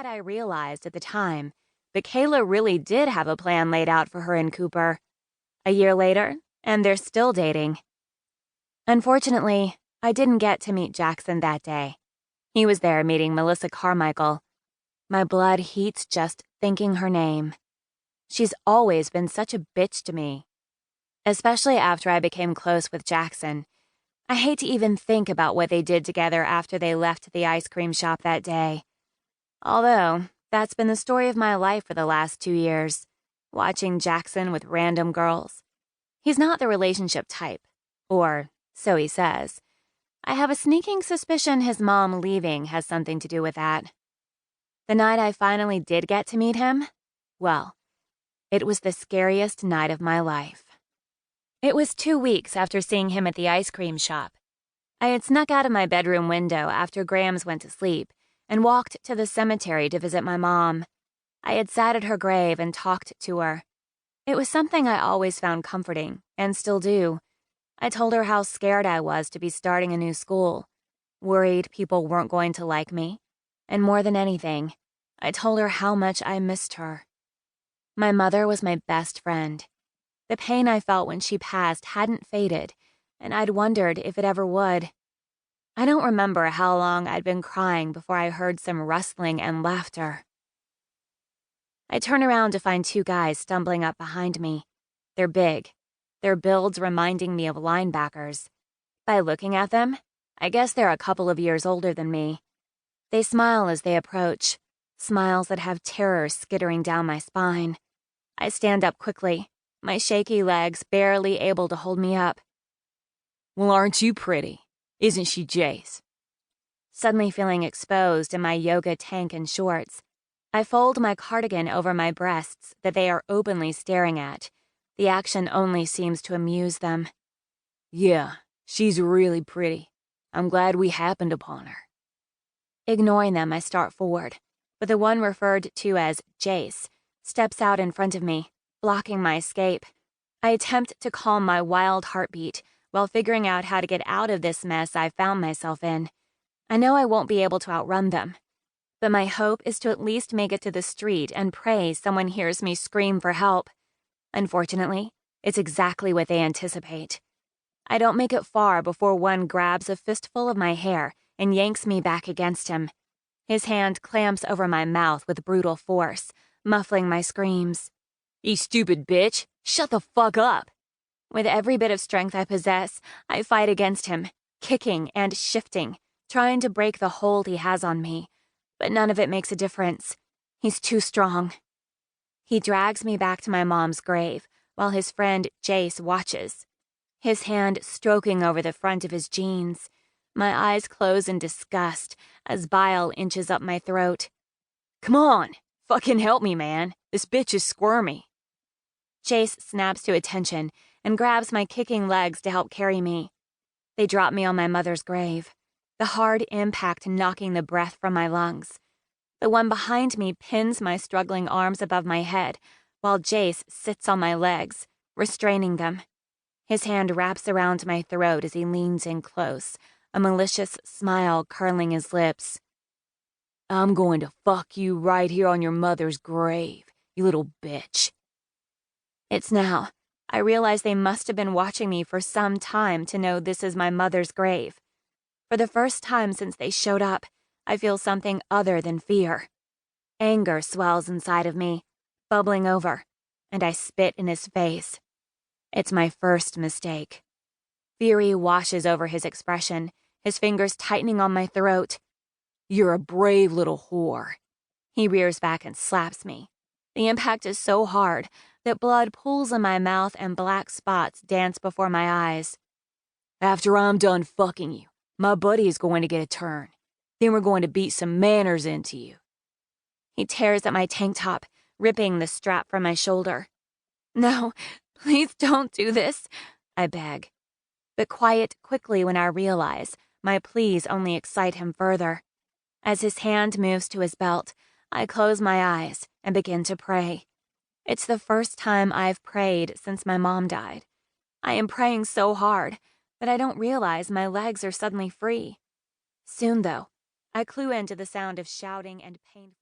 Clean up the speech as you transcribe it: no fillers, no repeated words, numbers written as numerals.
had I realized at the time, but Kayla really did have a plan laid out for her and Cooper. A year later, and they're still dating. Unfortunately, I didn't get to meet Jackson that day. He was there meeting Melissa Carmichael. My blood heats just thinking her name. She's always been such a bitch to me. Especially after I became close with Jackson. I hate to even think about what they did together after they left the ice cream shop that day. Although, that's been the story of my life for the last 2 years, watching Jackson with random girls. He's not the relationship type, or so he says. I have a sneaking suspicion his mom leaving has something to do with that. The night I finally did get to meet him, well, it was the scariest night of my life. It was 2 weeks after seeing him at the ice cream shop. I had snuck out of my bedroom window after Grams went to sleep and walked to the cemetery to visit my mom. I had sat at her grave and talked to her. It was something I always found comforting, and still do. I told her how scared I was to be starting a new school, worried people weren't going to like me, and more than anything, I told her how much I missed her. My mother was my best friend. The pain I felt when she passed hadn't faded, and I'd wondered if it ever would. I don't remember how long I'd been crying before I heard some rustling and laughter. I turn around to find 2 guys stumbling up behind me. They're big, their builds reminding me of linebackers. By looking at them, I guess they're a couple of years older than me. They smile as they approach, smiles that have terror skittering down my spine. I stand up quickly, my shaky legs barely able to hold me up. Well, aren't you pretty? Isn't she, Jace? Suddenly feeling exposed in my yoga tank and shorts, I fold my cardigan over my breasts that they are openly staring at. The action only seems to amuse them. Yeah, she's really pretty. I'm glad we happened upon her. Ignoring them, I start forward, but the one referred to as Jace steps out in front of me, blocking my escape. I attempt to calm my wild heartbeat while figuring out how to get out of this mess I found myself in. I know I won't be able to outrun them, but my hope is to at least make it to the street and pray someone hears me scream for help. Unfortunately, it's exactly what they anticipate. I don't make it far before one grabs a fistful of my hair and yanks me back against him. His hand clamps over my mouth with brutal force, muffling my screams. You stupid bitch, shut the fuck up. With every bit of strength I possess, I fight against him, kicking and shifting, trying to break the hold he has on me. But none of it makes a difference. He's too strong. He drags me back to my mom's grave, while his friend Jace watches. His hand stroking over the front of his jeans. My eyes close in disgust as bile inches up my throat. Come on, fucking help me, man. This bitch is squirmy. Jace snaps to attention and grabs my kicking legs to help carry me. They drop me on my mother's grave, the hard impact knocking the breath from my lungs. The one behind me pins my struggling arms above my head, while Jace sits on my legs, restraining them. His hand wraps around my throat as he leans in close, a malicious smile curling his lips. I'm going to fuck you right here on your mother's grave, you little bitch. It's now. I realize they must have been watching me for some time to know this is my mother's grave. For the first time since they showed up, I feel something other than fear. Anger swells inside of me, bubbling over, and I spit in his face. It's my first mistake. Fury washes over his expression, his fingers tightening on my throat. You're a brave little whore. He rears back and slaps me. The impact is so hard that blood pools in my mouth and black spots dance before my eyes. After I'm done fucking you, my buddy is going to get a turn. Then we're going to beat some manners into you. He tears at my tank top, ripping the strap from my shoulder. No, please don't do this, I beg. But quiet quickly when I realize my pleas only excite him further. As his hand moves to his belt, I close my eyes and begin to pray. It's the first time I've prayed since my mom died. I am praying so hard that I don't realize my legs are suddenly free. Soon, though, I clue into the sound of shouting and painful